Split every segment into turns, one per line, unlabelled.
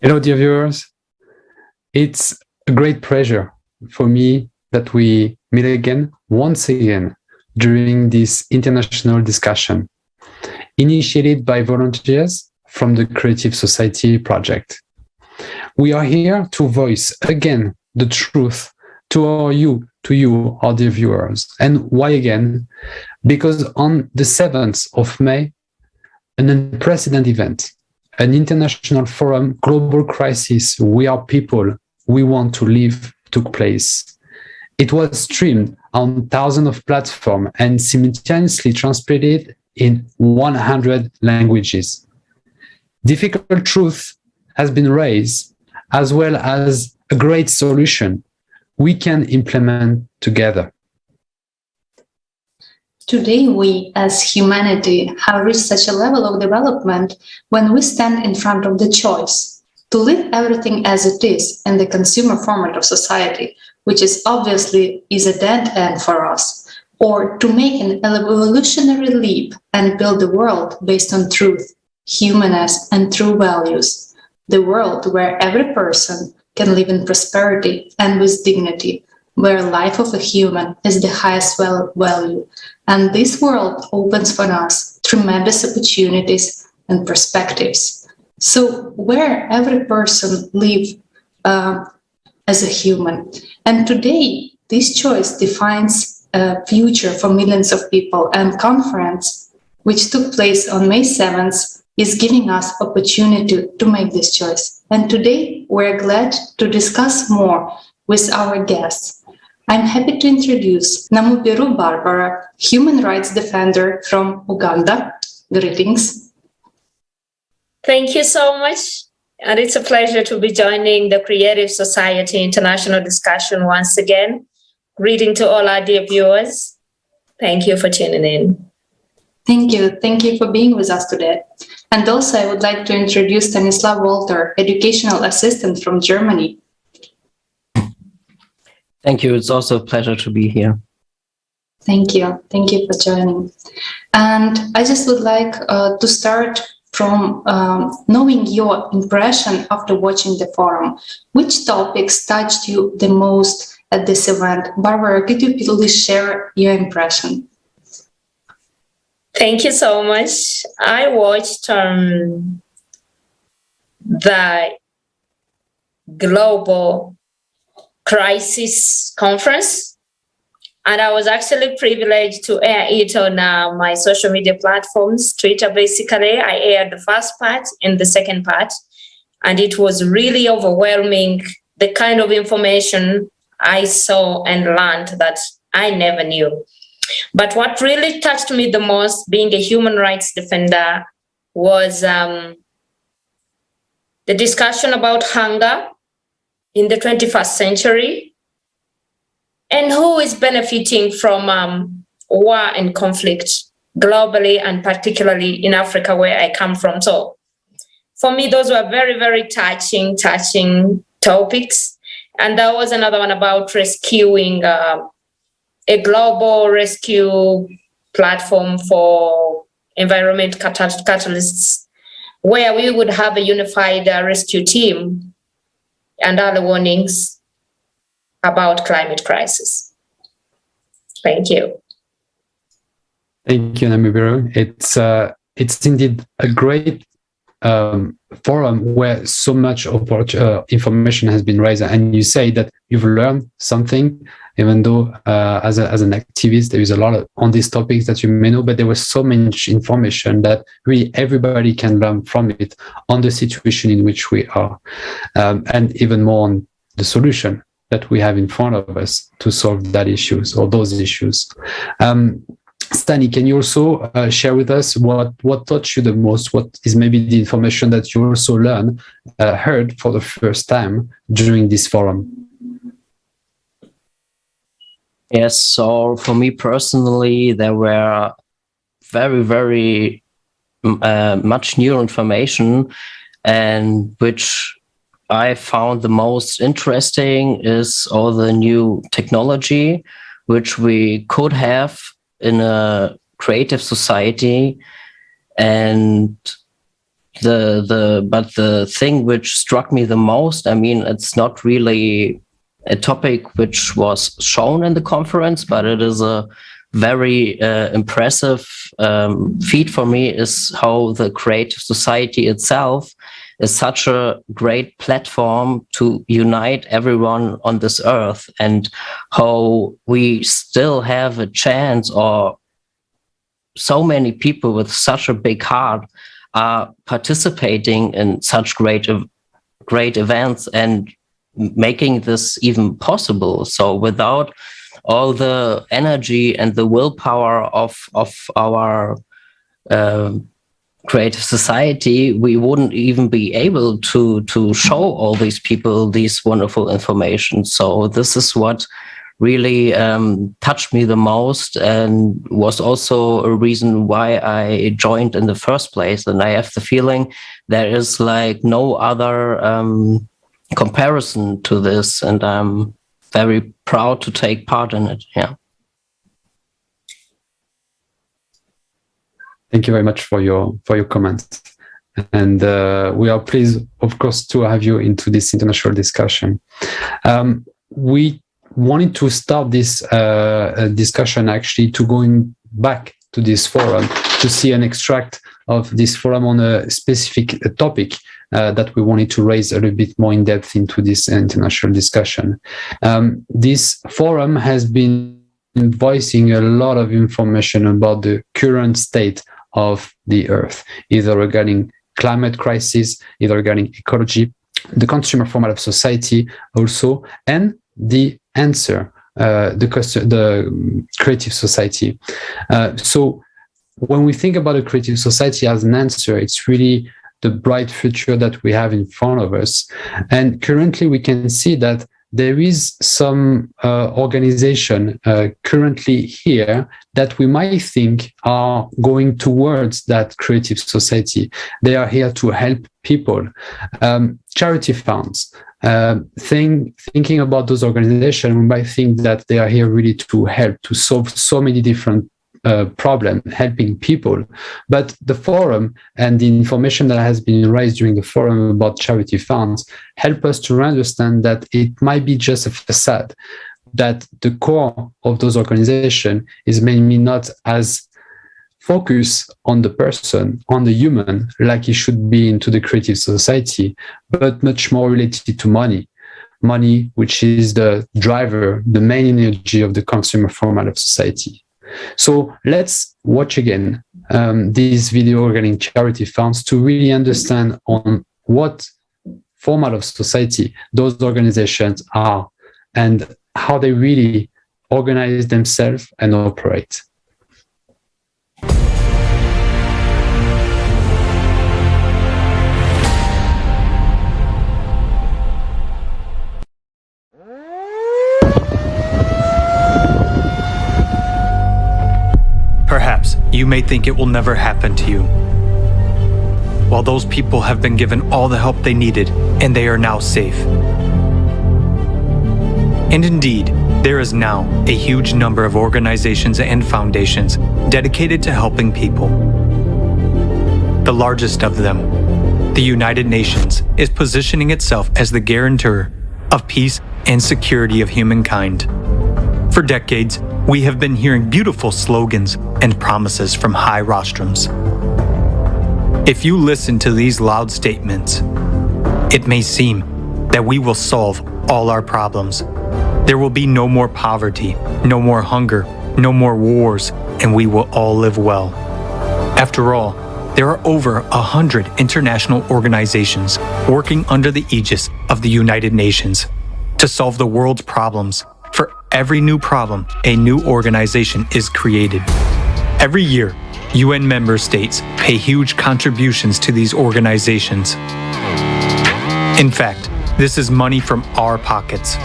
Hello, dear viewers. It's a great pleasure for me that we meet again, once again, during this international discussion, initiated by volunteers from the Creative Society project. We are here to voice again the truth to you, our dear viewers. And why again? Because on the 7th of May, an unprecedented event, an international forum, Global Crisis, We Are People, We Want to Live, took place. It was streamed on thousands of platforms and simultaneously translated in 100 languages. Difficult truth has been raised, as well as a great solution we can implement together.
Today, we as humanity have reached such a level of development when we stand in front of the choice to leave everything as it is in the consumer format of society, which is obviously a dead end for us, or to make an evolutionary leap and build a world based on truth, humanness, and true values, the world where every person can live in prosperity and with dignity, where life of a human is the highest value. And this world opens for us tremendous opportunities and perspectives. So where every person lives as a human. And today, this choice defines a future for millions of people. And conference, which took place on May 7th, is giving us opportunity to make this choice. And today, we're glad to discuss more with our guests. I'm happy to introduce Namubiru Barbara, human rights defender from Uganda. Greetings.
Thank you so much. And it's a pleasure to be joining the Creative Society International discussion once again. Greeting to all our dear viewers. Thank you for tuning in.
Thank you. Thank you for being with us today. And also, I would like to introduce Stanislaw Walter, educational assistant from Germany.
Thank you. It's also a pleasure to be here.
Thank you. Thank you for joining. And I just would like to start from knowing your impression after watching the forum. Which topics touched you the most at this event? Barbara, could you please share your impression?
Thank you so much. I watched the Global Crisis Conference, and I was actually privileged to air it on my social media platforms. Twitter, basically, I aired the first part and the second part, and it was really overwhelming, the kind of information I saw and learned that I never knew. But what really touched me the most, being a human rights defender, was the discussion about hunger in the 21st century, and who is benefiting from war and conflict globally, and particularly in Africa, where I come from. So for me, those were very, very touching topics. And there was another one about rescuing a global rescue platform for environment catalysts, where we would have a unified rescue team and other warnings about climate crisis. Thank you.
Thank you, Namubiru. It's indeed a great forum where so much information has been raised, and you say that you've learned something, even though as an activist there is a lot on these topics that you may know, but there was so much information that really everybody can learn from it on the situation in which we are, and even more on the solution that we have in front of us to solve that issues or those issues. Stani, can you also share with us what touched you the most? What is maybe the information that you also heard for the first time during this forum?
Yes, so for me personally, there were very, very much new information, and which I found the most interesting is all the new technology which we could have in a creative society. And the thing which struck me the most, I mean, it's not really a topic which was shown in the conference, but it is a very impressive feat for me, is how the creative society itself is such a great platform to unite everyone on this earth, and how we still have a chance, or so many people with such a big heart are participating in such great events and making this even possible. So without all the energy and the willpower of our creative society, we wouldn't even be able to show all these people these wonderful information. So this is what really touched me the most, and was also a reason why I joined in the first place. And I have the feeling there is like no other comparison to this, and I'm very proud to take part in it. Yeah.
Thank you very much for your comments, and we are pleased, of course, to have you into this international discussion. We wanted to start this discussion actually to going back to this forum to see an extract of this forum on a specific topic that we wanted to raise a little bit more in depth into this international discussion. This forum has been voicing a lot of information about the current state of the earth, either regarding climate crisis, either regarding ecology, the consumer format of society also, and the answer, the creative society. So when we think about a creative society as an answer, it's really the bright future that we have in front of us. And currently we can see that there is some organization currently here that we might think are going towards that creative society. They are here to help people. Charity funds. Thinking about those organizations, we might think that they are here really to help, to solve so many different problem, helping people. But the forum and the information that has been raised during the forum about charity funds help us to understand that it might be just a facade, that the core of those organizations is maybe not as focused on the person, on the human, like it should be into the creative society, but much more related to money. Money, which is the driver, the main energy of the consumer format of society. So let's watch again this video regarding charity funds to really understand on what format of society those organizations are and how they really organize themselves and operate.
Perhaps you may think it will never happen to you. While those people have been given all the help they needed and they are now safe. And indeed, there is now a huge number of organizations and foundations dedicated to helping people. The largest of them, the United Nations, is positioning itself as the guarantor of peace and security of humankind. For decades, we have been hearing beautiful slogans and promises from high rostrums. If you listen to these loud statements, it may seem that we will solve all our problems. There will be no more poverty, no more hunger, no more wars, and we will all live well. After all, there are over 100 international organizations working under the aegis of the United Nations to solve the world's problems. For every new problem, a new organization is created. Every year, UN member states pay huge contributions to these organizations. In fact, this is money from our pockets.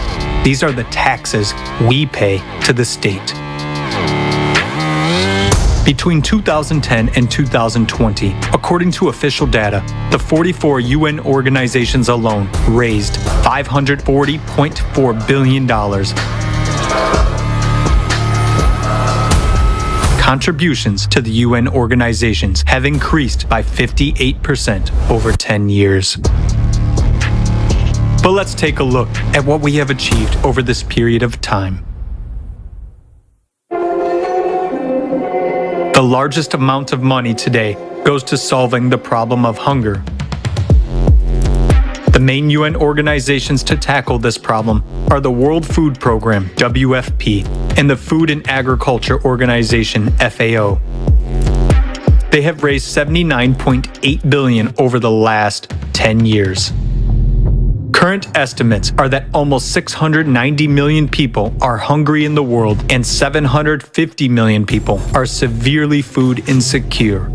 These are the taxes we pay to the state. Between 2010 and 2020, according to official data, the 44 UN organizations alone raised $540.4 billion. contributions to the UN organizations have increased by 58% over 10 years. But let's take a look at what we have achieved over this period of time. The largest amount of money today goes to solving the problem of hunger. The main UN organizations to tackle this problem are the World Food Program, WFP, and the Food and Agriculture Organization, FAO. They have raised $79.8 billion over the last 10 years. Current estimates are that almost 690 million people are hungry in the world and 750 million people are severely food insecure.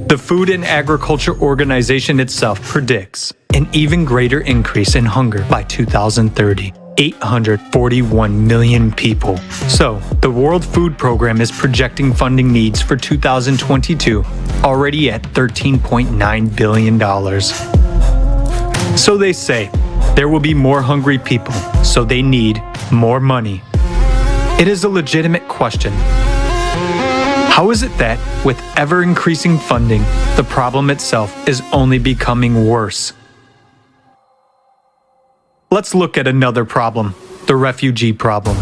The Food and Agriculture Organization itself predicts an even greater increase in hunger by 2030. 841 million people. So, the World Food Program is projecting funding needs for 2022 already at $13.9 billion. So they say, there will be more hungry people, so they need more money. It is a legitimate question. How is it that, with ever-increasing funding, the problem itself is only becoming worse? Let's look at another problem, the refugee problem.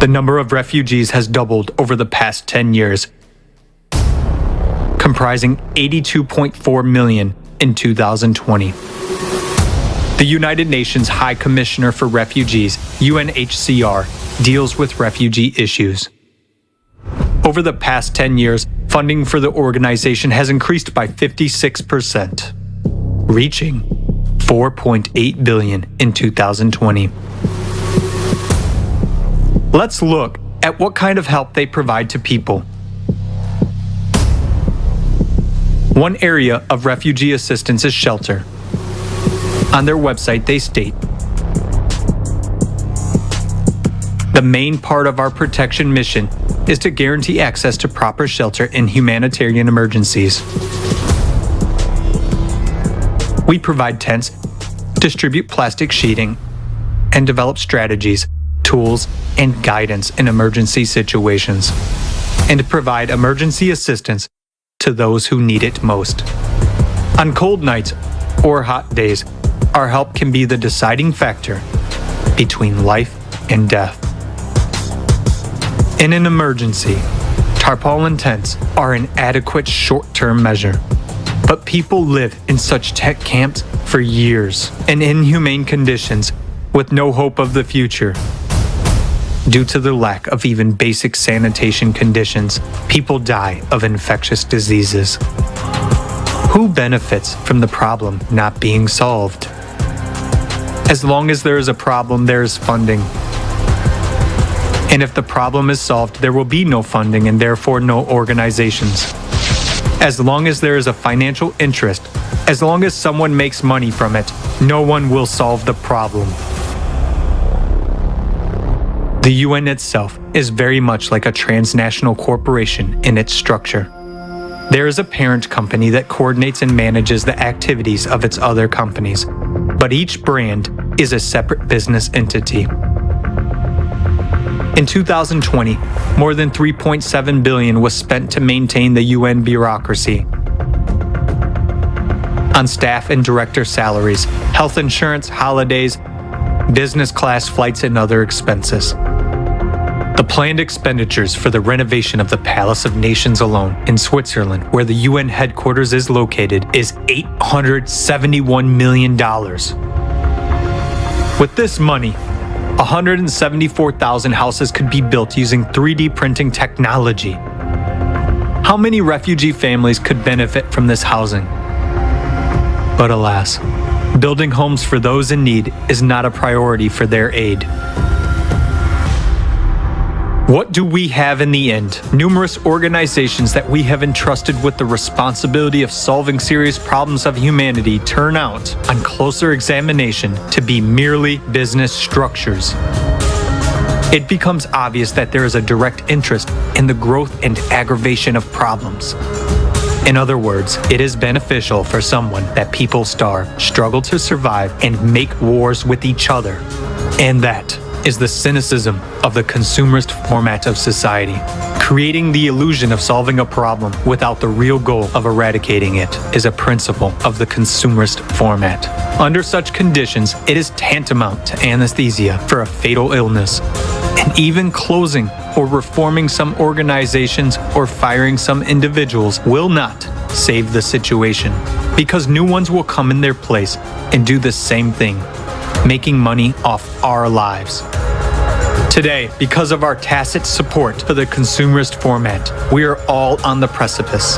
The number of refugees has doubled over the past 10 years, comprising 82.4 million in 2020. The United Nations High Commissioner for Refugees, UNHCR, deals with refugee issues. Over the past 10 years, funding for the organization has increased by 56%, reaching $4.8 billion in 2020. Let's look at what kind of help they provide to people. One area of refugee assistance is shelter. On their website, they state, "The main part of our protection mission is to guarantee access to proper shelter in humanitarian emergencies. We provide tents, distribute plastic sheeting, and develop strategies, tools, and guidance in emergency situations, and provide emergency assistance to those who need it most. On cold nights or hot days, our help can be the deciding factor between life and death. In an emergency, tarpaulin tents are an adequate short-term measure. But people live in such tent camps for years in inhumane conditions with no hope of the future. Due to the lack of even basic sanitation conditions, people die of infectious diseases. Who benefits from the problem not being solved? As long as there is a problem, there is funding. And if the problem is solved, there will be no funding and therefore no organizations. As long as there is a financial interest, as long as someone makes money from it, no one will solve the problem." The UN itself is very much like a transnational corporation in its structure. There is a parent company that coordinates and manages the activities of its other companies, but each brand is a separate business entity. In 2020, more than $3.7 billion was spent to maintain the UN bureaucracy on staff and director salaries, health insurance, holidays, business class flights, and other expenses. The planned expenditures for the renovation of the Palace of Nations alone in Switzerland, where the UN headquarters is located, is $871 million. With this money, 174,000 houses could be built using 3D printing technology. How many refugee families could benefit from this housing? But alas, building homes for those in need is not a priority for their aid. What do we have in the end? Numerous organizations that we have entrusted with the responsibility of solving serious problems of humanity turn out, on closer examination, to be merely business structures. It becomes obvious that there is a direct interest in the growth and aggravation of problems. In other words, it is beneficial for someone that people starve, struggle to survive, and make wars with each other. And that is the cynicism of the consumerist format of society, Creating the illusion of solving a problem without the real goal of eradicating it is a principle of the consumerist format. Under such conditions, it is tantamount to anesthesia for a fatal illness. And even closing or reforming some organizations or firing some individuals will not save the situation, because new ones will come in their place and do the same thing, making money off our lives. Today, because of our tacit support for the consumerist format, we are all on the precipice.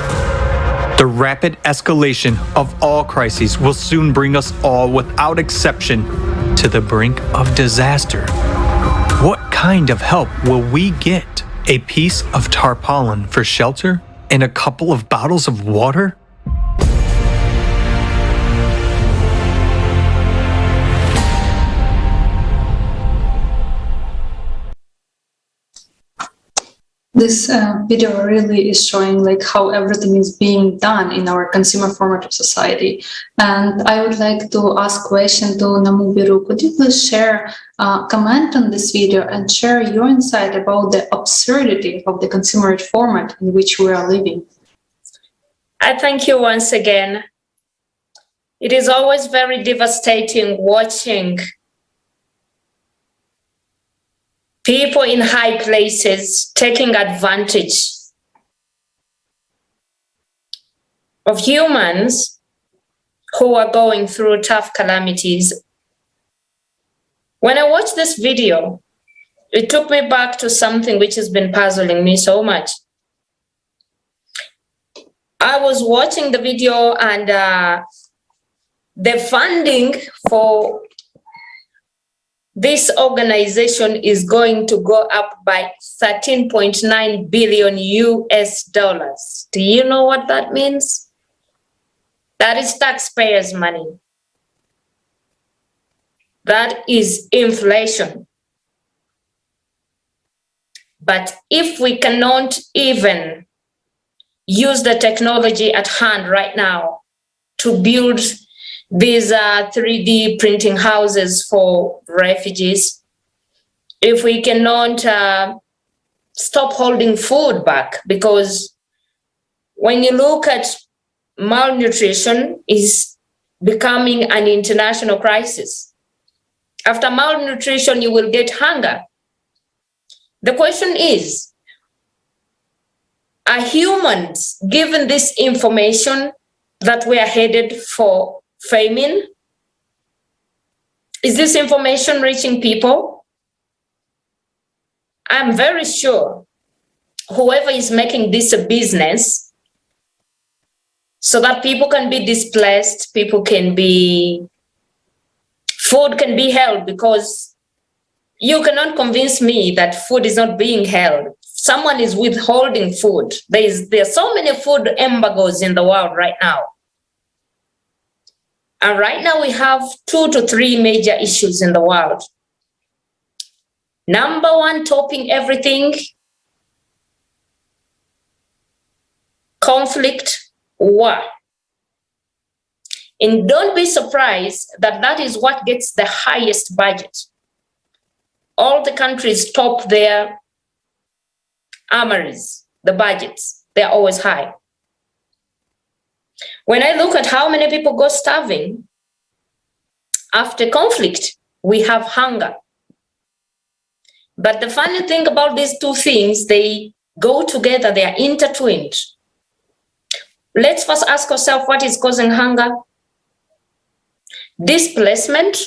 The rapid escalation of all crises will soon bring us all, without exception, to the brink of disaster. What kind of help will we get? A piece of tarpaulin for shelter and a couple of bottles of water?
This video really is showing like how everything is being done in our consumer formative society. And I would like to ask a question to Namubiru. Could you please share, comment on this video and share your insight about the absurdity of the consumer format in which we are living?
I thank you once again. It is always very devastating watching people in high places taking advantage of humans who are going through tough calamities. When I watched this video, it took me back to something which has been puzzling me so much. I was watching the video and the funding for this organization is going to go up by 13.9 billion US dollars. Do you know what that means? That is taxpayers' money. That is inflation. But if we cannot even use the technology at hand right now to build these 3D printing houses for refugees, if we cannot stop holding food back, because when you look at malnutrition is becoming an international crisis. After malnutrition, you will get hunger. The question is, are humans given this information that we are headed for famine? Is this information reaching people? I'm very sure whoever is making this a business so that people can be displaced, food can be held, because you cannot convince me that food is not being held. Someone is withholding food. There are so many food embargoes in the world right now. And right now we have 2 to 3 major issues in the world. Number one, topping everything, conflict, war. And don't be surprised that that is what gets the highest budget. All the countries top their armories, the budgets, they're always high. When I look at how many people go starving after conflict, we have hunger. But the funny thing about these two things, they go together, they are intertwined. Let's first ask ourselves, what is causing hunger? Displacement,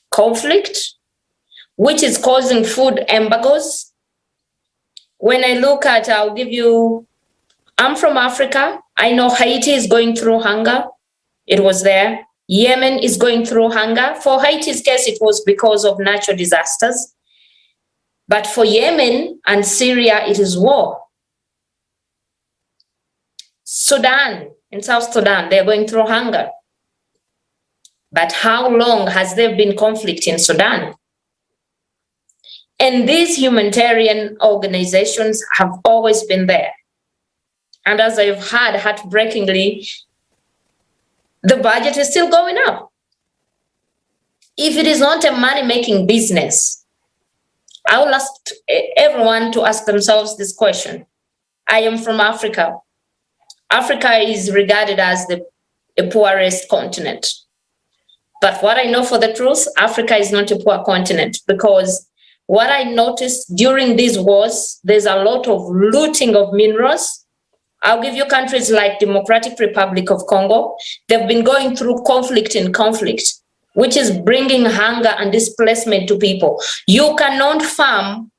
conflict, which is causing food embargoes. When I look at, I'm from Africa. I know Haiti is going through hunger. It was there. Yemen is going through hunger. For Haiti's case, it was because of natural disasters. But for Yemen and Syria, it is war. Sudan, in South Sudan, they're going through hunger. But how long has there been conflict in Sudan? And these humanitarian organizations have always been there. And as I've heard, heartbreakingly, the budget is still going up. If it is not a money-making business, I will ask everyone to ask themselves this question. I am from Africa. Africa is regarded as the poorest continent. But what I know for the truth, Africa is not a poor continent, because what I noticed during these wars, there's a lot of looting of minerals. I'll give you countries like Democratic Republic of Congo. They've been going through conflict in conflict, which is bringing hunger and displacement to people. You cannot farm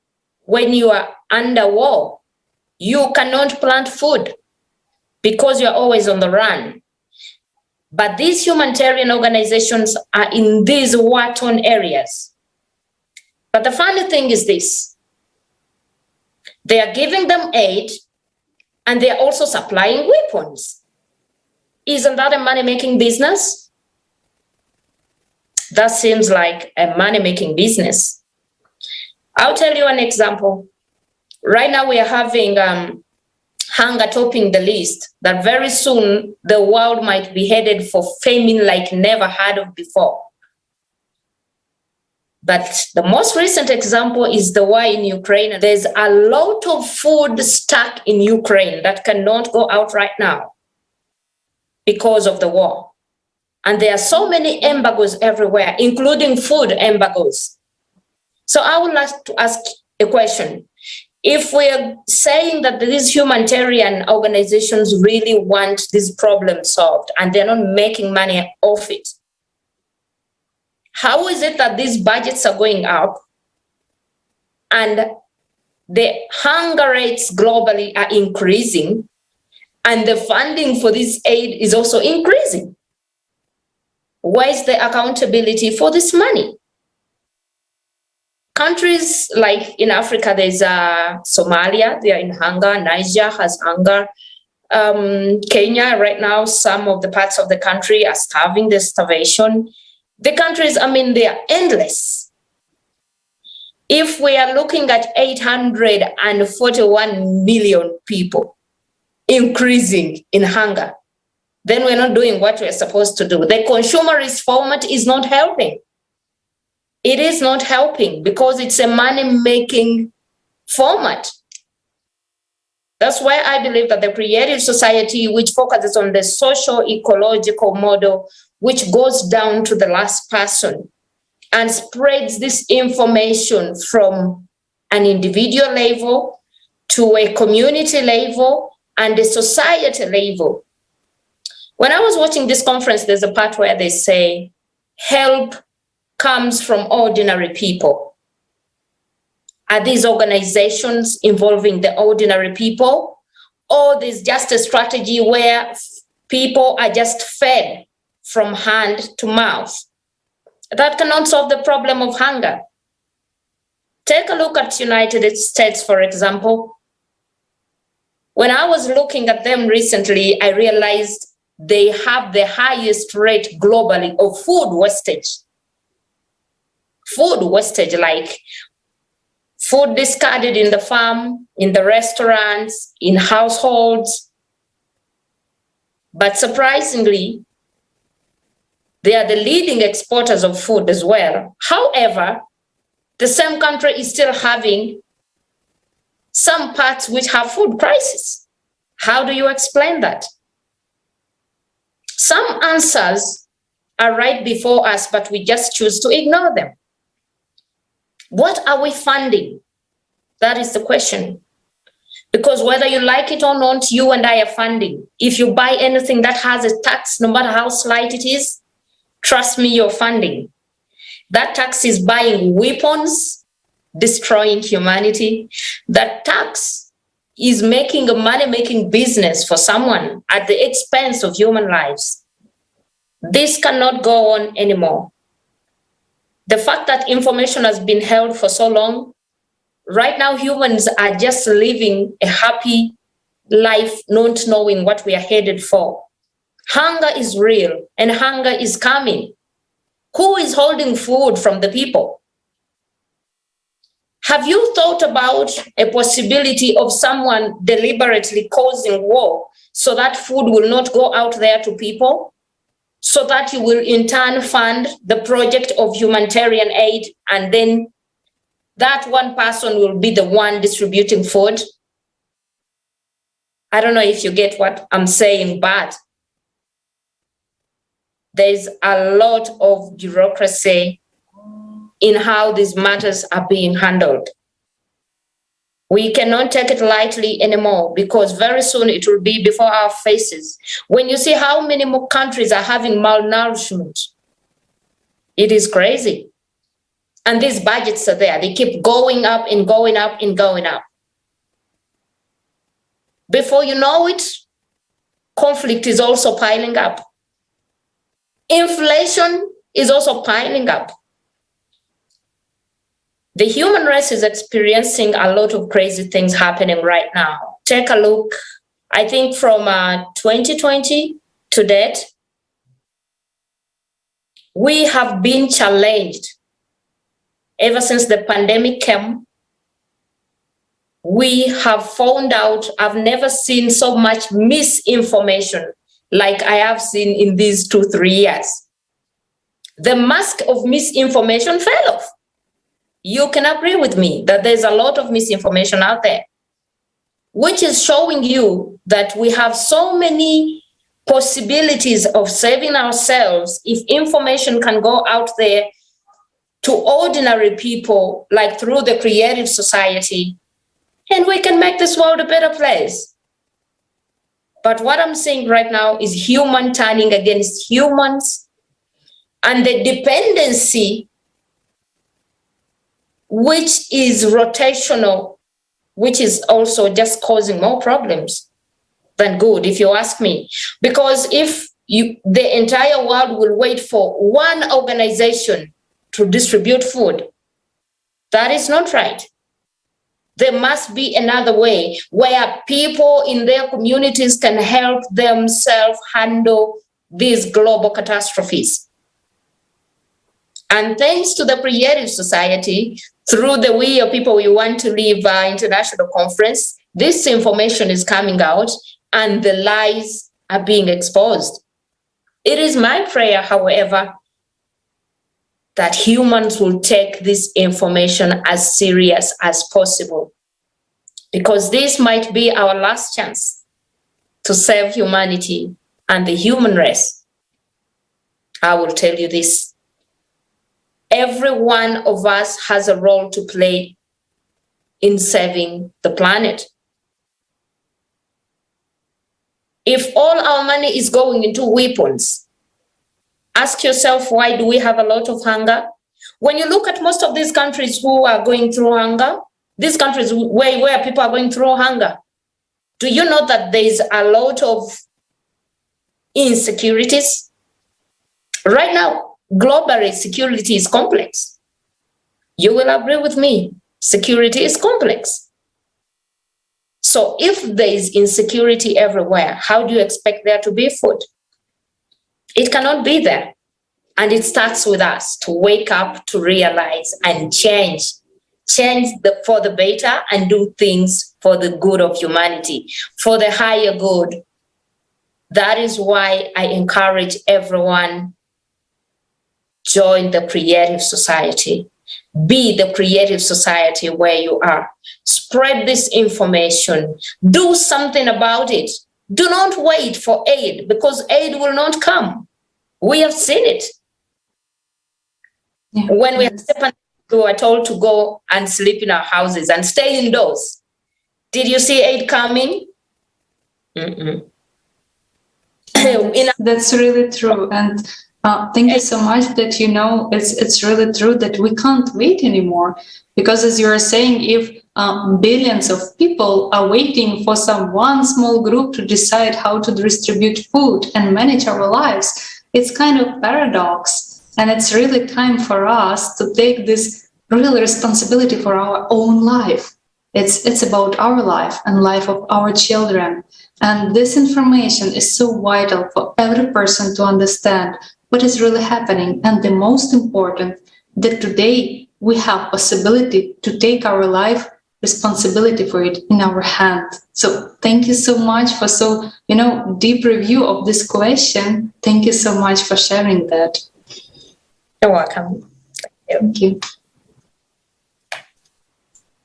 when you are under war. You cannot plant food because you're always on the run. But these humanitarian organizations are in these war-torn areas. But the funny thing is this: they are giving them aid and they are also supplying weapons. Isn't that a money-making business? That seems like a money-making business. I'll tell you an example. Right now we are having hunger topping the list, that very soon the world might be headed for famine like never heard of before. But the most recent example is the war in Ukraine. There's a lot of food stuck in Ukraine that cannot go out right now because of the war. And there are so many embargoes everywhere, including food embargoes. So I would like to ask a question. If we're saying that these humanitarian organizations really want this problem solved and they're not making money off it, how is it that these budgets are going up and the hunger rates globally are increasing and the funding for this aid is also increasing? Where is the accountability for this money? Countries like in Africa, there's Somalia, they are in hunger. Niger has hunger. Kenya right now, some of the parts of the country are starving, there's starvation. The countries, they are endless. If we are looking at 841 million people increasing in hunger, then we're not doing what we're supposed to do. The consumerist format is not helping. It is not helping because it's a money-making format. That's why I believe that the creative society, which focuses on the socio-ecological model, which goes down to the last person and spreads this information from an individual level to a community level and a society level. When I was watching this conference, there's a part where they say, help comes from ordinary people. Are these organizations involving the ordinary people? Or there's just a strategy where people are just fed from hand to mouth? That cannot solve the problem of hunger. Take a look at the United States, for example. When I was looking at them recently, I realized they have the highest rate globally of food wastage. Food wastage, like food discarded in the farm, in the restaurants, in households. But surprisingly, they are the leading exporters of food as well. However, the same country is still having some parts which have food crisis. How do you explain that? Some answers are right before us, but we just choose to ignore them. What are we funding? That is the question. Because whether you like it or not, you and I are funding. If you buy anything that has a tax, no matter how slight it is, trust me, you're funding. That tax is buying weapons, destroying humanity. That tax is making a money-making business for someone at the expense of human lives. This cannot go on anymore. The fact that information has been held for so long, right now humans are just living a happy life, not knowing what we are headed for. Hunger is real and hunger is coming. Who is holding food from the people? Have you thought about a possibility of someone deliberately causing war so that food will not go out there to people? So that you will in turn fund the project of humanitarian aid, and then that one person will be the one distributing food. I don't know if you get what I'm saying, but there's a lot of bureaucracy in how these matters are being handled. We cannot take it lightly anymore, because very soon it will be before our faces. When you see how many more countries are having malnourishment, it is crazy. And these budgets are there. They keep going up and going up and going up. Before you know it, conflict is also piling up. Inflation is also piling up. The human race is experiencing a lot of crazy things happening right now. Take a look, I think from 2020 to date, we have been challenged. Ever since the pandemic came, we have found out, I've never seen so much misinformation like I have seen in these 2-3 years. The mask of misinformation fell off. You can agree with me that there's a lot of misinformation out there, which is showing you that we have so many possibilities of saving ourselves if information can go out there to ordinary people, like through the creative society, and we can make this world a better place. But what I'm saying right now is human turning against humans, and the dependency, which is rotational, which is also just causing more problems than good, if you ask me. Because if the entire world will wait for one organization to distribute food, that is not right. There must be another way where people in their communities can help themselves handle these global catastrophes. And thanks to the creative society, through the We Are People We Want to Live international conference, this information is coming out and the lies are being exposed. It is my prayer, however, that humans will take this information as serious as possible, because this might be our last chance to save humanity and the human race. I will tell you this. Every one of us has a role to play in saving the planet. If all our money is going into weapons, ask yourself, why do we have a lot of hunger? When you look at most of these countries who are going through hunger, these countries where people are going through hunger, do you know that there is a lot of insecurities? Right now, globally, security is complex. You will agree with me, security is complex. So if there is insecurity everywhere, how do you expect there to be food? It cannot be there. And it starts with us to wake up, to realize and change for the better and do things for the good of humanity, for the higher good. That is why I encourage everyone, join the creative society. Be the creative society where you are. Spread this information. Do something about it. Do not wait for aid, because aid will not come. We have seen it. Yeah. When we were told to go and sleep in our houses and stay indoors, did you see aid coming?
That's really true. And thank you so much that it's really true that we can't wait anymore, because as you are saying, if billions of people are waiting for one small group to decide how to distribute food and manage our lives, it's kind of paradox. And it's really time for us to take this real responsibility for our own life. It's about our life and life of our children. And this information is so vital for every person to understand what is really happening. And the most important, that today we have possibility to take our life responsibility for it in our hand. So thank you so much for so deep review of this question. Thank you so much for sharing that.
You're welcome.
Thank you.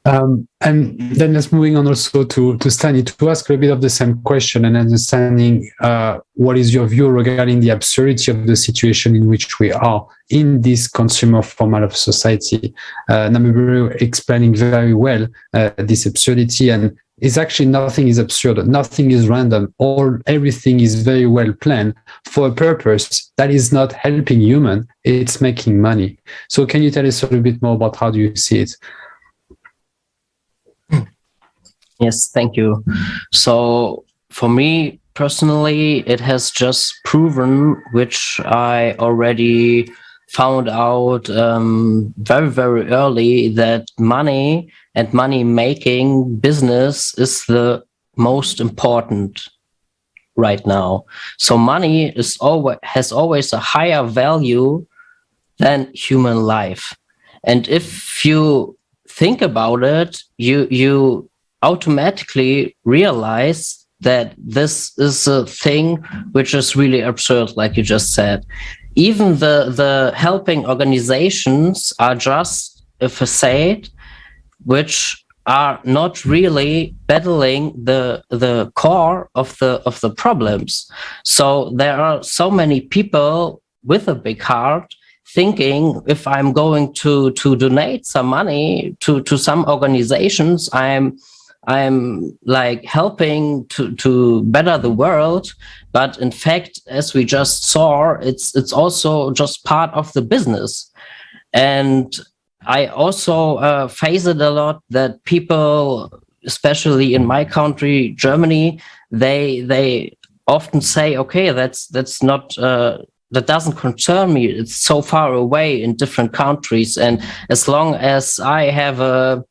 And then let's moving on also to Stani, to ask a bit of the same question and understanding what is your view regarding the absurdity of the situation in which we are in this consumer format of society. Namubiru explaining very well this absurdity, and it's actually nothing is absurd, nothing is random, everything is very well planned for a purpose that is not helping human, it's making money. So can you tell us a little bit more about how do you see it?
Yes, thank you. So for me personally, it has just proven, which I already found out very, very early, that money and money-making business is the most important right now. So money has always a higher value than human life. And if you think about it, you automatically realize that this is a thing which is really absurd, like you just said. Even the helping organizations are just a facade, which are not really battling the core of the problems. So there are so many people with a big heart thinking, if I'm going to donate some money to some organizations, I'm like helping to better the world. But in fact, as we just saw, it's also just part of the business. And I also face it a lot that people, especially in my country, Germany, they often say, okay, that's not that doesn't concern me. It's so far away in different countries, and as long as I have a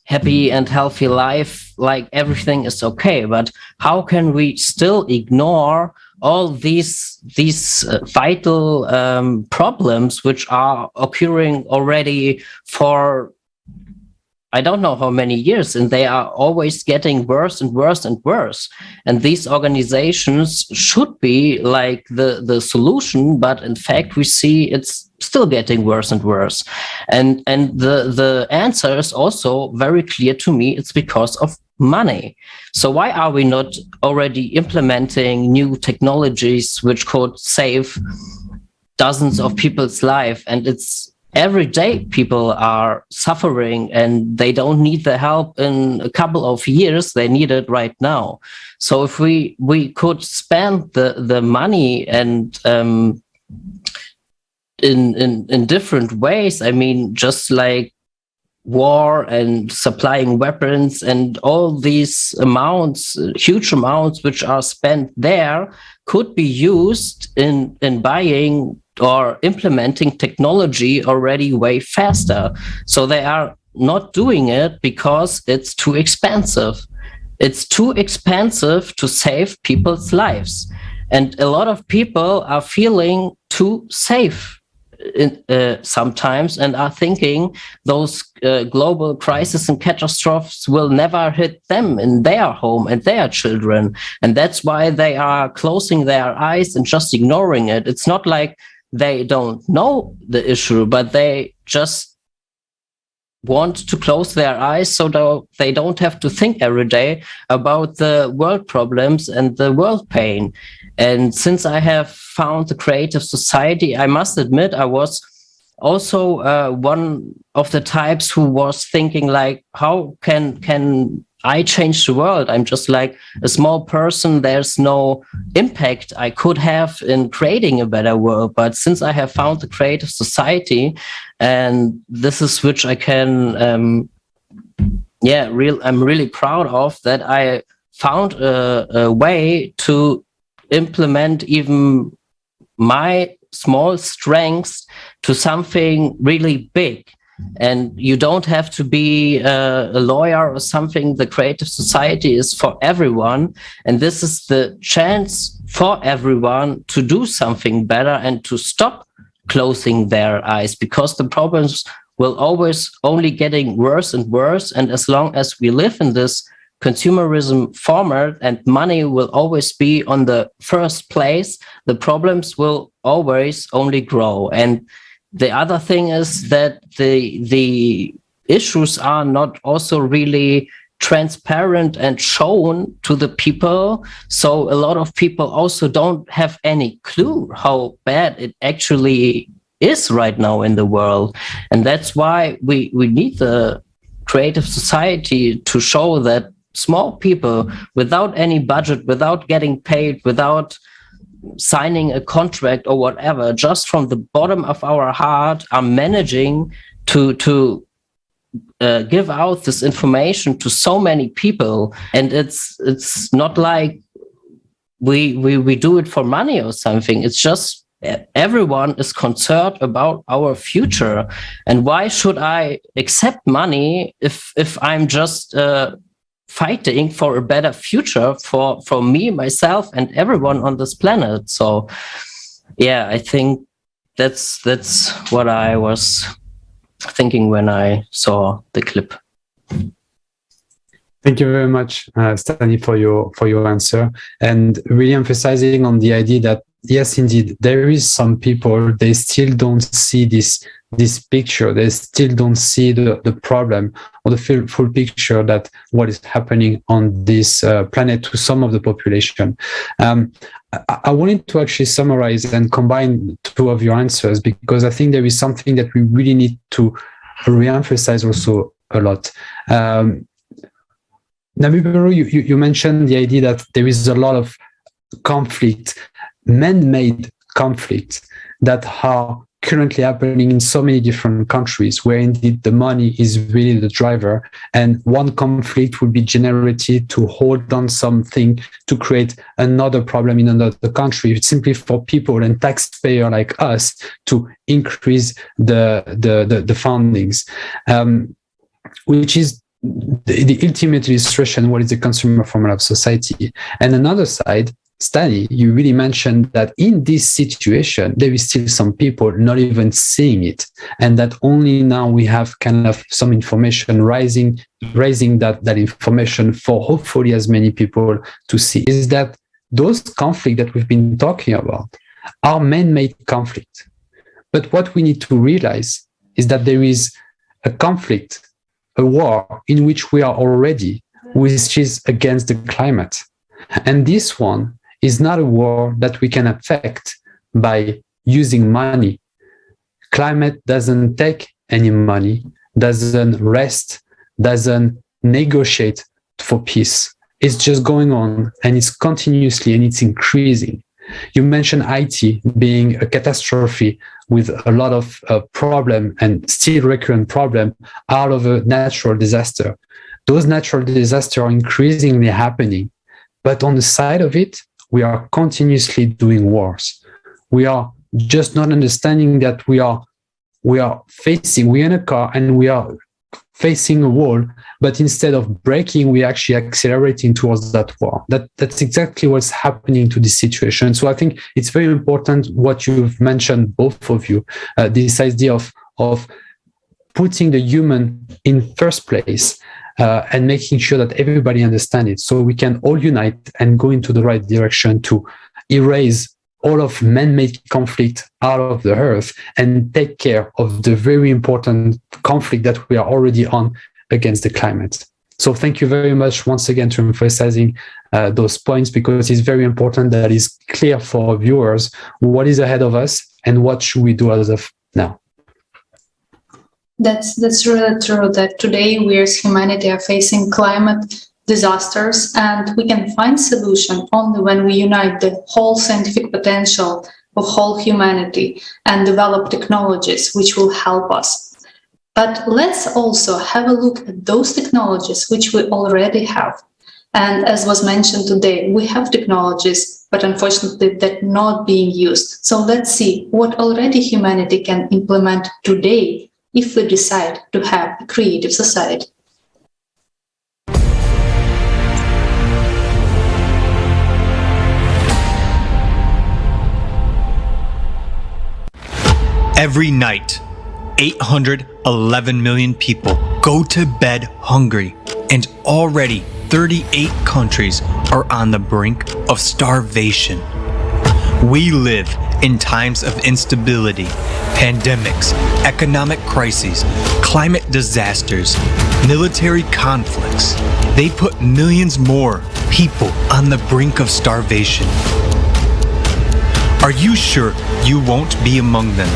happy and healthy life, like everything is okay. But how can we still ignore all these vital problems which are occurring already for I don't know how many years, and they are always getting worse and worse and worse. And these organizations should be like the solution, but in fact we see it's still getting worse and worse. And the answer is also very clear to me. It's because of money. So why are we not already implementing new technologies which could save dozens of people's life? And it's every day people are suffering and they don't need the help in a couple of years. They need it right now. So if we could spend the money and in different ways, I mean, just like war and supplying weapons and all these amounts, huge amounts which are spent there, could be used in buying or implementing technology already way faster. So they are not doing it because it's too expensive. It's too expensive to save people's lives. And a lot of people are feeling too safe sometimes and are thinking those global crises and catastrophes will never hit them in their home and their children. And that's why they are closing their eyes and just ignoring it. It's not like they don't know the issue, but they just want to close their eyes so that they don't have to think every day about the world problems and the world pain. And since I have found the creative society, I must admit I was also one of the types who was thinking like, how can I change the world? I'm just like a small person. There's no impact I could have in creating a better world. But since I have found the creative society, and this is which I can, I'm really proud of, that I found a way to implement even my small strengths to something really big. And you don't have to be a lawyer or something. The creative society is for everyone. And this is the chance for everyone to do something better and to stop closing their eyes, because the problems will always only getting worse and worse. And as long as we live in this consumerism format and money will always be on the first place, the problems will always only grow. And the other thing is that the issues are not also really transparent and shown to the people. So a lot of people also don't have any clue how bad it actually is right now in the world. And that's why we need the creative society to show that small people, without any budget, without getting paid, without signing a contract or whatever, just from the bottom of our heart are managing to give out this information to so many people. And it's not like we do it for money or something. It's just everyone is concerned about our future. And why should I accept money if I'm just fighting for a better future for me, myself, and everyone on this planet? So yeah, I think that's what I was thinking when I saw the clip.
Thank you very much, Stani, for your answer, and really emphasizing on the idea that yes, indeed, there is some people, they still don't see this picture. They still don't see the problem or the full picture that what is happening on this planet to some of the population. I wanted to actually summarize and combine two of your answers, because I think there is something that we really need to re-emphasize also a lot. Namubiru, you mentioned the idea that there is a lot of conflict, man-made conflict, that are currently happening in so many different countries, where indeed the money is really the driver, and one conflict would be generated to hold on something to create another problem in another country. It's simply for people and taxpayer like us to increase the fundings, which is the ultimate illustration what is the consumer formula of society. And another side, Stani, you really mentioned that in this situation, there is still some people not even seeing it, and that only now we have kind of some information raising that information for hopefully as many people to see, is that those conflicts that we've been talking about are man-made conflict. But what we need to realize is that there is a conflict, a war in which we are already, which is against the climate. And this one is not a war that we can affect by using money. Climate doesn't take any money, doesn't rest, doesn't negotiate for peace. It's just going on, and it's continuously, and it's increasing. You mentioned Haiti being a catastrophe with a lot of problem and still recurrent problem out of a natural disaster. Those natural disasters are increasingly happening, but on the side of it, we are continuously doing wars. We are just not understanding that we're in a car and we are facing a wall, but instead of braking, we're actually accelerating towards that wall. That's exactly what's happening to this situation. So I think it's very important what you've mentioned, both of you, this idea of putting the human in first place, and making sure that everybody understands it, so we can all unite and go into the right direction to erase all of man-made conflict out of the earth and take care of the very important conflict that we are already on against the climate. So thank you very much once again for emphasizing those points, because it's very important that it's clear for viewers what is ahead of us and what should we do as of now.
That's really true, that today we as humanity are facing climate disasters, and we can find solution only when we unite the whole scientific potential of whole humanity and develop technologies which will help us. But let's also have a look at those technologies which we already have. And as was mentioned today, we have technologies, but unfortunately they're not being used. So let's see what already humanity can implement today if we decide to have a creative society.
Every night, 811 million people go to bed hungry, and already 38 countries are on the brink of starvation. We live In times of instability, pandemics, economic crises, climate disasters, military conflicts, they put millions more people on the brink of starvation. Are you sure you won't be among them?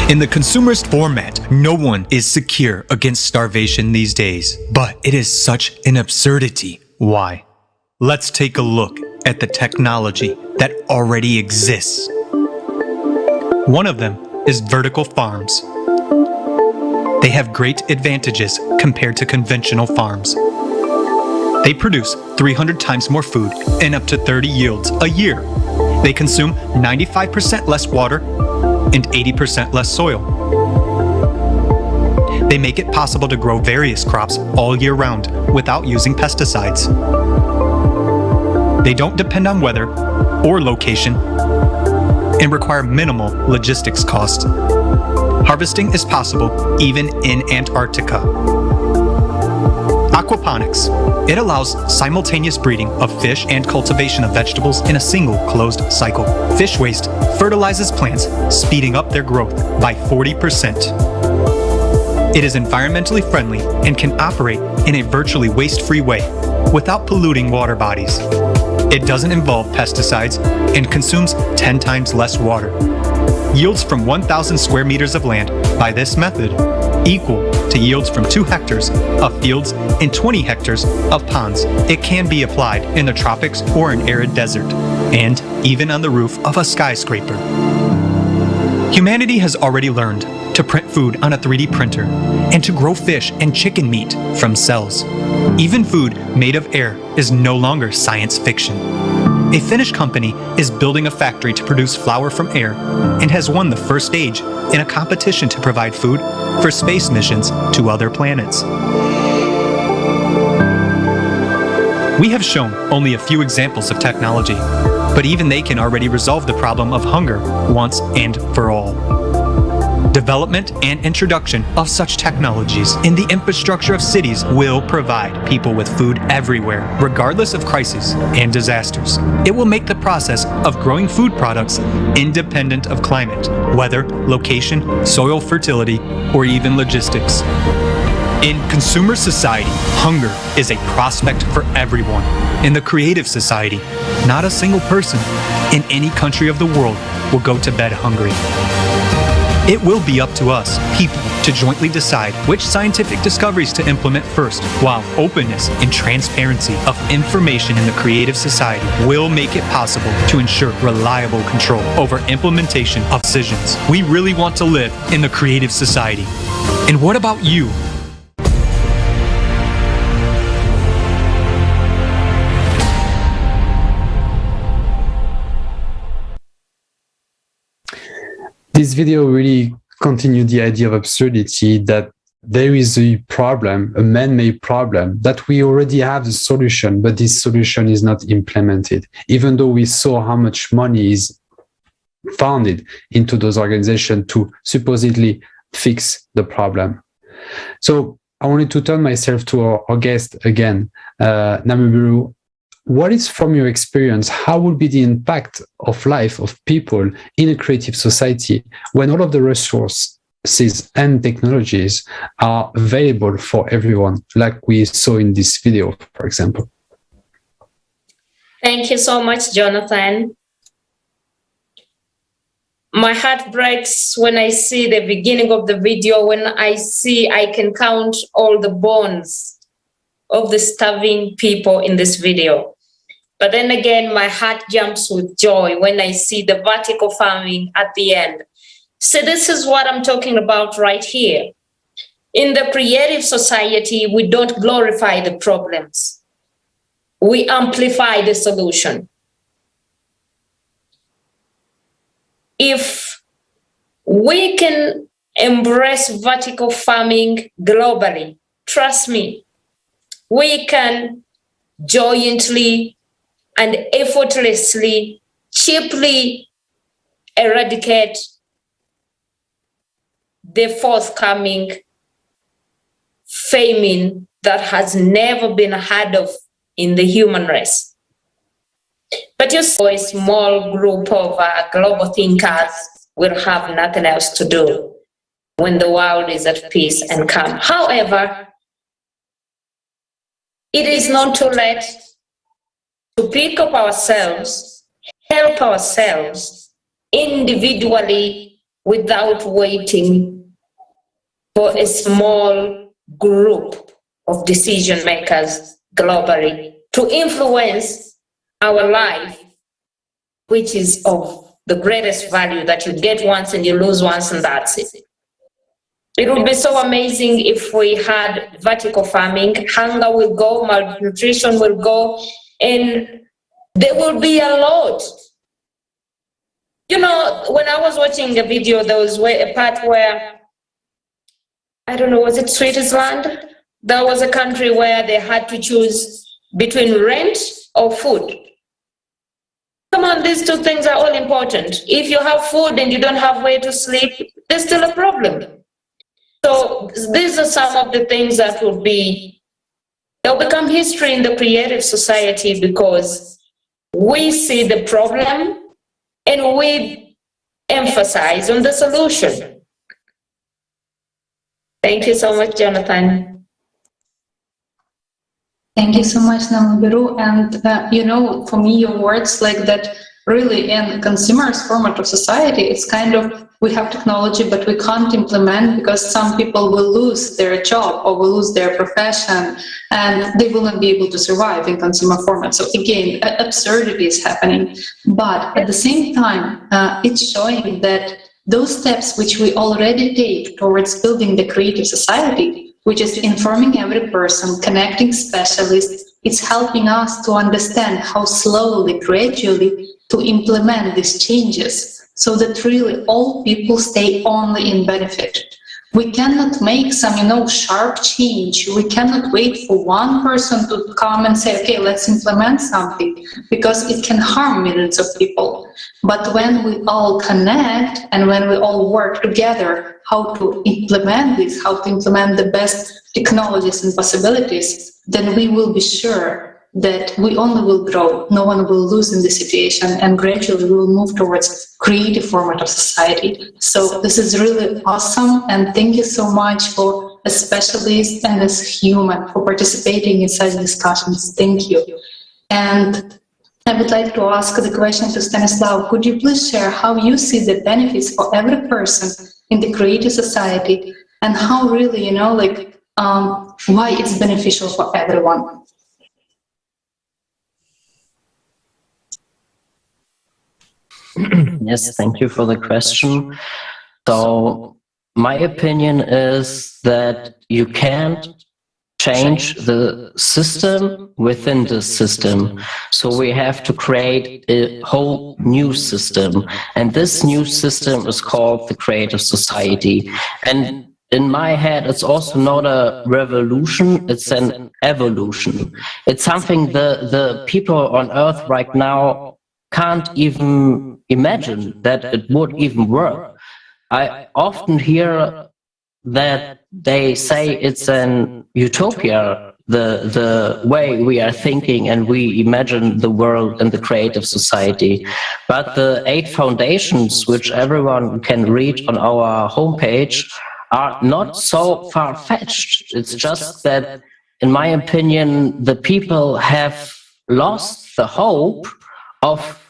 In the consumerist format, no one is secure against starvation these days. But it is such an absurdity. Why? Let's take a look at the technology that already exists. One of them is vertical farms. They have great advantages compared to conventional farms. They produce 300 times more food and up to 30 yields a year. They consume 95% less water and 80% less soil. They make it possible to grow various crops all year round without using pesticides. They don't depend on weather or location and require minimal logistics costs. Harvesting is possible even in Antarctica. Aquaponics. It allows simultaneous breeding of fish and cultivation of vegetables in a single closed cycle. Fish waste fertilizes plants, speeding up their growth by 40%. It is environmentally friendly and can operate in a virtually waste-free way without polluting water bodies. It doesn't involve pesticides and consumes 10 times less water. Yields from 1,000 square meters of land by this method equal to yields from 2 hectares of fields and 20 hectares of ponds. It can be applied in the tropics or an arid desert, and even on the roof of a skyscraper. Humanity has already learned to print food on a 3D printer and to grow fish and chicken meat from cells. Even food made of air is no longer science fiction. A Finnish company is building a factory to produce flour from air and has won the first stage in a competition to provide food for space missions to other planets. We have shown only a few examples of technology, but even they can already resolve the problem of hunger once and for all. Development and introduction of such technologies in the infrastructure of cities will provide people with food everywhere, regardless of crises and disasters. It will make the process of growing food products independent of climate, weather, location, soil fertility, or even logistics. In consumer society, hunger is a prospect for everyone. In the creative society, not a single person in any country of the world will go to bed hungry. It will be up to us, people, to jointly decide which scientific discoveries to implement first, while openness and transparency of information in the creative society will make it possible to ensure reliable control over implementation of decisions. We really want to live in the creative society. And what about you?
This video really continued the idea of absurdity that there is a problem, a man-made problem, that we already have the solution, but this solution is not implemented, even though we saw how much money is founded into those organizations to supposedly fix the problem. So I wanted to turn myself to our guest again, Namubiru. What is, from your experience, how would be the impact of life of people in a creative society when all of the resources and technologies are available for everyone, like we saw in this video, for example?
Thank you so much, Jonathan. My heart breaks when I see the beginning of the video, when I can count all the bones of the starving people in this video. But then again, my heart jumps with joy when I see the vertical farming at the end. So this is what I'm talking about right here. In the creative society, we don't glorify the problems. We amplify the solution. If we can embrace vertical farming globally, trust me, we can jointly and effortlessly, cheaply eradicate the forthcoming famine that has never been heard of in the human race. But you see, a small group of global thinkers will have nothing else to do when the world is at peace and calm. However, it is not too late to pick up ourselves, help ourselves individually without waiting for a small group of decision makers globally to influence our life, which is of the greatest value, that you get once and you lose once and that's it. It would be so amazing if we had vertical farming. Hunger will go, malnutrition will go, and there will be a lot. You know, when I was watching a video, there was a part where, I don't know, was it Switzerland? There was a country where they had to choose between rent or food. Come on, these two things are all important. If you have food and you don't have where to sleep, there's still a problem. So these are some of the things that they'll become history in the creative society, because we see the problem and we emphasize on the solution. Thank you so much, Jonathan.
Thank you so much, Namubiru. And, you know, for me, your words like that, really, in consumers format of society, it's kind of, we have technology, but we can't implement because some people will lose their job or will lose their profession and they will not be able to survive in consumer format. So again, absurdity is happening. But at the same time, it's showing that those steps which we already take towards building the creative society, which is informing every person, connecting specialists, it's helping us to understand how slowly, gradually to implement these changes, so that really all people stay only in benefit. We cannot make some, you know, sharp change. We cannot wait for one person to come and say, okay, let's implement something, because it can harm millions of people. But when we all connect and when we all work together, how to implement this, how to implement the best technologies and possibilities, then we will be sure that we only will grow, no one will lose in this situation, and gradually we will move towards creative format of society. So this is really awesome, and thank you so much for as specialist and as human for participating in such discussions. Thank you. And I would like to ask the question to Stanislaw. Could you please share how you see the benefits for every person in the creative society, and how really, you know, like why it's beneficial for everyone?
Yes, thank you for the question. So my opinion is that you can't change the system within the system. So we have to create a whole new system. And this new system is called the creative society. And in my head, it's also not a revolution, it's an evolution. It's something the people on Earth right now can't even imagine that it would even work. I often hear that they say it's an utopia, the way we are thinking and we imagine the world and the creative society. But the 8 foundations, which everyone can read on our homepage, are not so far-fetched. It's just that, in my opinion, the people have lost the hope of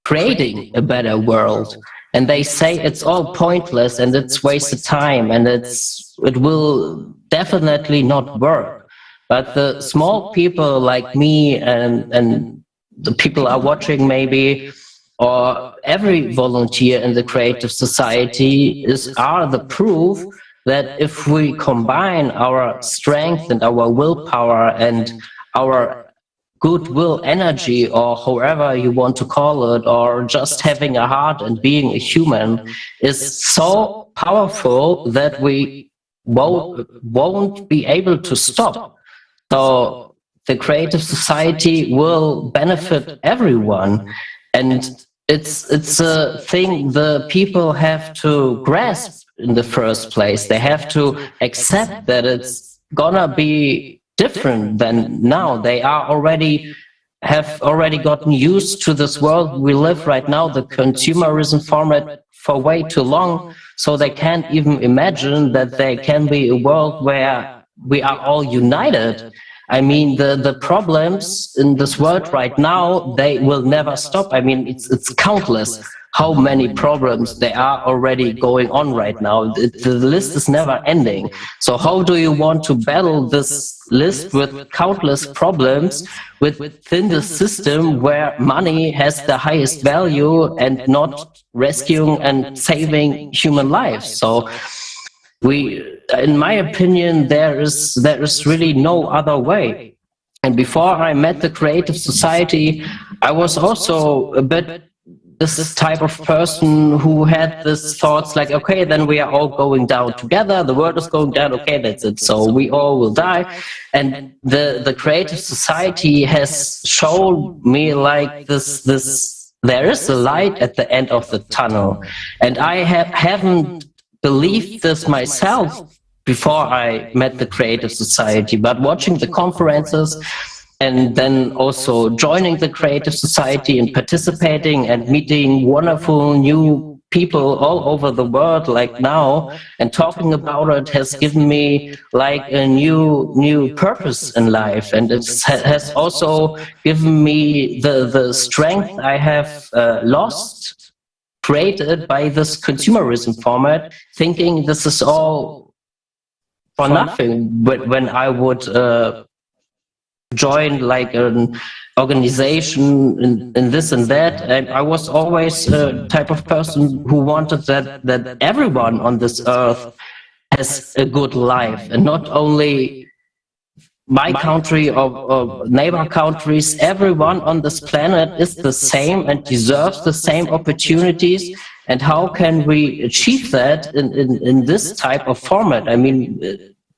creating a better world, and they say it's all pointless and it's wasted time and it will definitely not work. But the small people like me and the people are watching maybe, or every volunteer in the creative society are the proof that if we combine our strength and our willpower and our goodwill energy, or however you want to call it, or just having a heart and being a human, is so powerful that we won't be able to stop. So the creative society will benefit everyone, and it's a thing the people have to grasp in the first place. They have to accept that it's gonna be different than now. They are already have already gotten used to this world we live right now, the consumerism format, for way too long, so they can't even imagine that there can be a world where we are all united. I mean, the problems in this world right now, they will never stop. I mean, it's countless how many problems there are already going on right now. The list is never ending. So how do you want to battle this list with countless problems within the system where money has the highest value and not rescuing and saving human lives? So in my opinion, there is really no other way. And before I met the Creative Society, I was also a bit this type of person who had this thoughts like, okay, then we are all going down together, the world is going down, okay, that's it, so we all will die. And the Creative Society has shown me like this there is a light at the end of the tunnel. And I haven't believed this myself before I met the Creative Society, but watching the conferences and then also joining the Creative Society and participating and meeting wonderful new people all over the world like now, and talking about it has given me like a new purpose in life. And it has also given me the strength I have lost, created by this consumerism format, thinking this is all for nothing. But when I would join like an organization in this and that, and I was always a type of person who wanted that everyone on this earth has a good life, and not only my country or neighbor countries. Everyone on this planet is the same and deserves the same opportunities. And how can we achieve that in this type of format? I mean,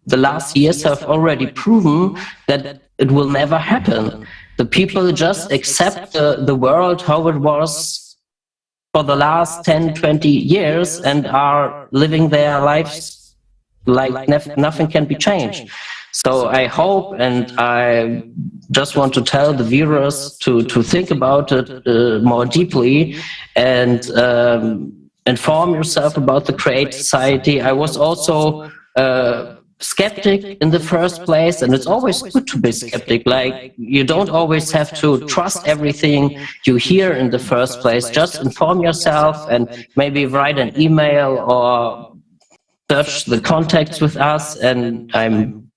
the last years have already proven that it will never happen. The people just accept the world how it was for the last 10, 20 years and are living their lives like nothing can be changed. So I hope, and I just want to tell the viewers to think about it more deeply and inform yourself about the Creative Society. I was also skeptic in the first place, and it's always good to be skeptic. Like, you don't always have to trust everything you hear in the first place. Just inform yourself and maybe write an email or search the contacts with us, and I'm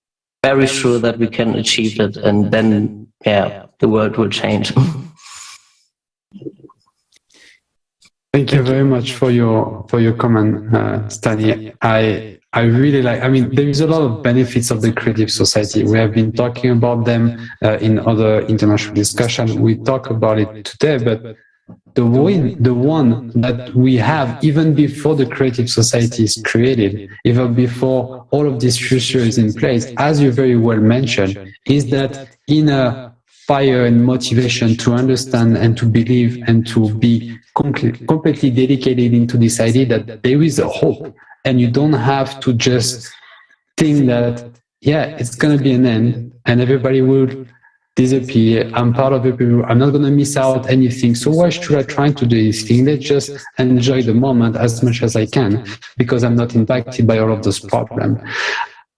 very sure that we can achieve it, and then the world will change.
Thank you very much for your comment, Stani. I really like, I mean, there is a lot of benefits of the Creative Society. We have been talking about them in other international discussions. We talk about it today, but the one that we have even before the Creative Society is created, even before all of this future is in place, as you very well mentioned, is that inner fire and motivation to understand and to believe and to be completely dedicated into this idea that there is a hope, and you don't have to just think that, yeah, it's going to be an end and everybody will disappear. I'm part of it. I'm not going to miss out anything. So why should I try to do this thing? Let's just enjoy the moment as much as I can, because I'm not impacted by all of those problems.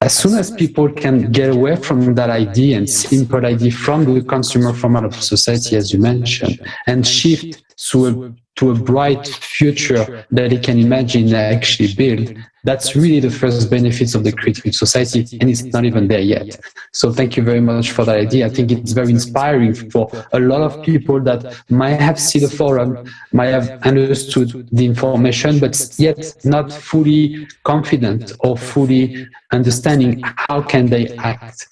As soon as people can get away from that idea and simple idea from the consumer format of society, as you mentioned, and shift to a bright future that they can imagine and actually build, that's really the first benefits of the Creative Society, and it's not even there yet. So thank you very much for that idea. I think it's very inspiring for a lot of people that might have seen the forum, might have understood the information, but yet not fully confident or fully understanding how can they act.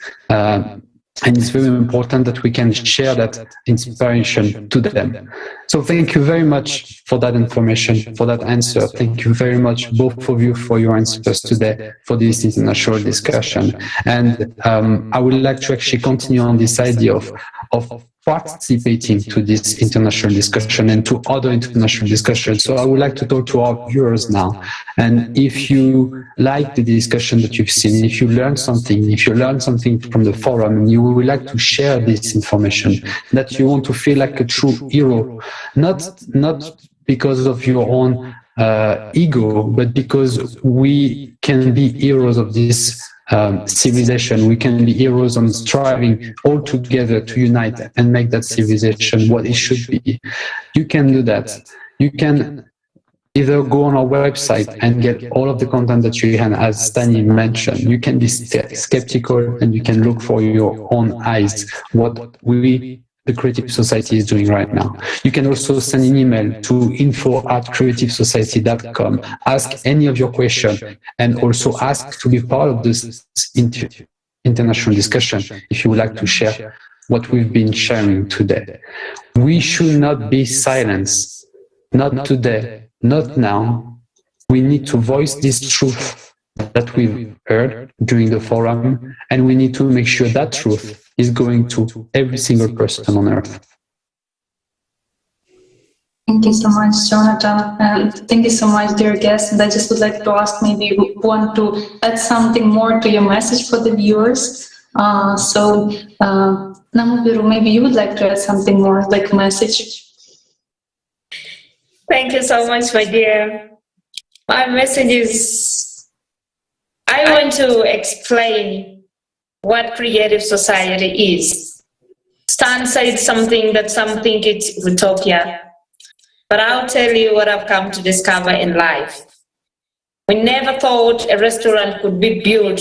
And it's very important that we can share that inspiration to them. So thank you very much for that information, for that answer. Thank you very much, both of you, for your answers today for this international discussion. And I would like to actually continue on this idea of of participating to this international discussion and to other international discussions. So I would like to talk to our viewers now. And if you like the discussion that you've seen, if you learned something, from the forum, and you would like to share this information, that you want to feel like a true hero, not because of your own ego, but because we can be heroes of this civilization. We can be heroes on striving all together to unite and make that civilization what it should be. You can do that. You can either go on our website and get all of the content that you can, as Stani mentioned. You can be skeptical and you can look for your own eyes what the Creative Society is doing right now. You can also send an email to info@creativesociety.com, ask any of your questions, and also ask to be part of this international discussion if you would like to share what we've been sharing today. We should not be silenced, not today, not now. We need to voice this truth that we've heard during the forum, and we need to make sure that truth is going to every single person on earth.
Thank you so much, Jonathan, and thank you so much, dear guests. And I just would like to ask, maybe you want to add something more to your message for the viewers. Namubiru, maybe you would like to add something more, like a message.
Thank you so much, my dear. My message is, I want to explain what creative society is. Stan said something that some think it's utopia, but I'll tell you what I've come to discover in life. We never thought a restaurant could be built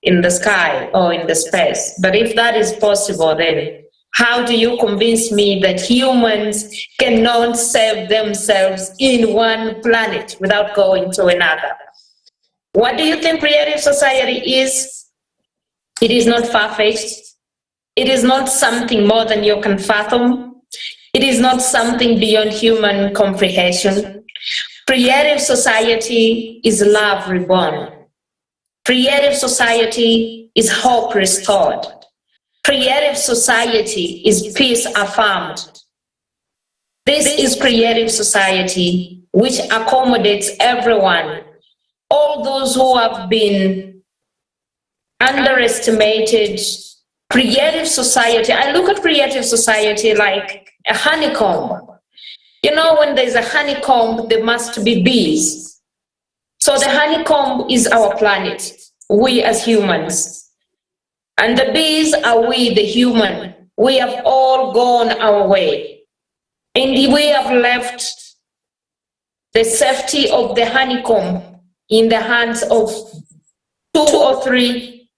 in the sky or in the space, but if that is possible, then how do you convince me that humans cannot save themselves in one planet without going to another? What do you think creative society is? It is not far-fetched. It is not something more than you can fathom. It is not something beyond human comprehension. Creative society is love reborn. Creative society is hope restored. Creative society is peace affirmed. This is creative society which accommodates everyone, all those who have been underestimated. Creative society, I look at creative society like a honeycomb. You know, when there's a honeycomb, there must be bees. So the honeycomb is our planet, we as humans. And the bees are we, the human. We have all gone our way. And we have left the safety of the honeycomb in the hands of 2 or 3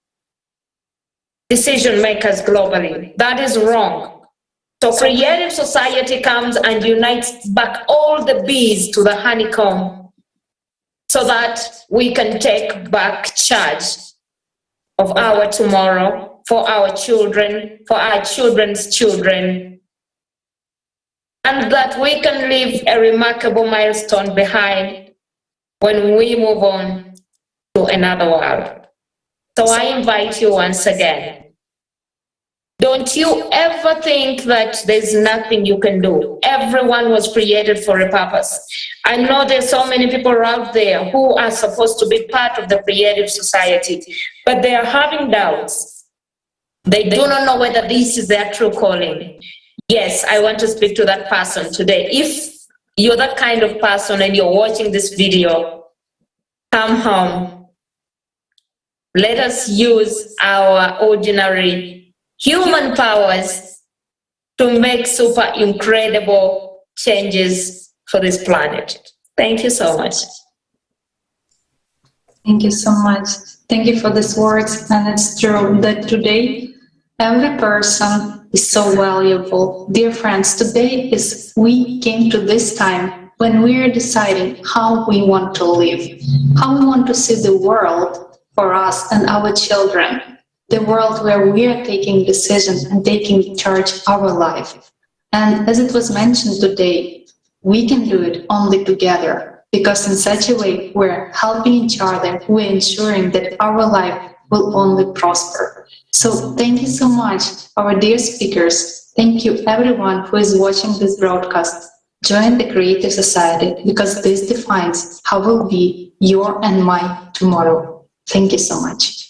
decision makers globally. That is wrong. So creative society comes and unites back all the bees to the honeycomb so that we can take back charge of our tomorrow for our children, for our children's children, and that we can leave a remarkable milestone behind when we move on to another world. So I invite you once again, don't you ever think that there's nothing you can do. Everyone was created for a purpose. I know there's so many people out there who are supposed to be part of the creative society, but they are having doubts. They do not know whether this is their true calling. Yes, I want to speak to that person today. If you're that kind of person and you're watching this video, come home. Let us use our ordinary human powers to make super incredible changes for this planet. Thank you so much.
Thank you so much. Thank you for these words. And it's true that today, every person is so valuable. Dear friends, today we came to this time when we are deciding how we want to live, how we want to see the world for us and our children. The world where we are taking decisions and taking charge of our life. And as it was mentioned today, we can do it only together, because in such a way we're helping each other, we're ensuring that our life will only prosper. So thank you so much, our dear speakers. Thank you everyone who is watching this broadcast. Join the Creative Society because this defines how will be your and my tomorrow. Thank you so much.